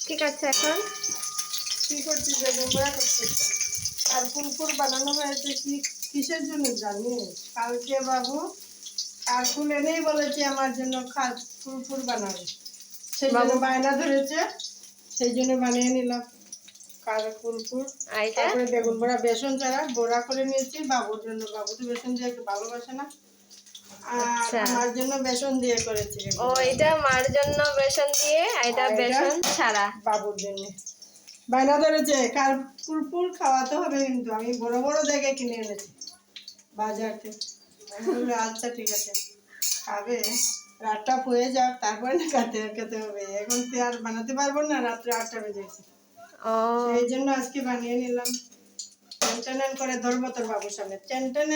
ঠিক আছে। এখন কি করছি? বেগুন পোড়া করছি। আর ফুলফুল বানানো হয়েছে কি কিসের জন্য জানি? কালকে বাবু কালকুল এনেই বলেছে আমার জন্য ফুলফুল বানাবে, সেই জন্য বাবু বায়না ধরেছে, সেই জন্য বানিয়ে নিলাম ফুলফুল। এইটা তারপরে বেগুন বড়া বেসন ছাড়া বড়া করে নিয়েছি বাবুর জন্য, বাবু তো বেসন দিয়ে একটু ভালোবাসে না, আর আচ্ছা। আমার জন্য বেসন দিয়ে করেছি ও, এটা মার জন্য বেসন দিয়ে, এটা আর এটা বেসন ছাড়া। বাবুর জন্য বায়না ধরেছে কার ফুলফুল খাওয়াতে হবে, কিন্তু আমি বড় বড় জায়গায় কিনে এনেছি বাজার থেকে। আমি বললাম আচ্ছা ঠিক আছে, খাবে, রাতটা হয়ে যাক তারপরে না খেতে হবে, এখন তো আর বানাতে পারবো না, রাত্রে 8টা বেজে গেছে, ও, সেই জন্য আজকে বানিয়ে নিলাম। টেনটেন করে ধরবো তোর বাবুর সামনে, টেনটেন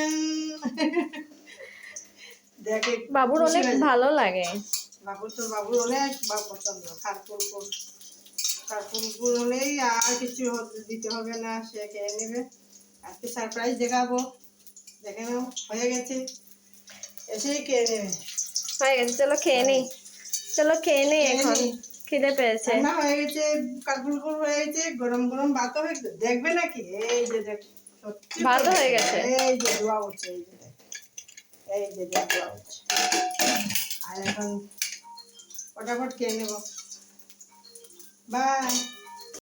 দেখে বাবুর খুশি অনেক হয়ে যায়। ভালো লাগে। বাবুর অনেক পছন্দ কারফুল হলেই আর কিছু দিতে হবে না, সে খেয়ে নেবে। আজকে সারপ্রাইজ দেখাবো, দেখে নাও হয়ে গেছে, এসেই খেয়ে নেবে। হয়ে গেছে, চলো খেয়ে নি। চলো খেয়ে নি, খেয়ে এখন নি। খিদে পেয়েছে। রান্না হয়ে গেছে, কারফুল হয়ে গেছে, গরম গরম ভাত হয়ে গেছে, দেখবে নাকি? এই যে দেখ, সত্যি ভাত তো হয়ে দেখবে। গেছে। এই যে দোয়া হচ্ছে, এই যে দেখ, এই যে দেখ দোয়া হচ্ছে। আর এখন ফটাফট খেয়ে নেবো। বাই।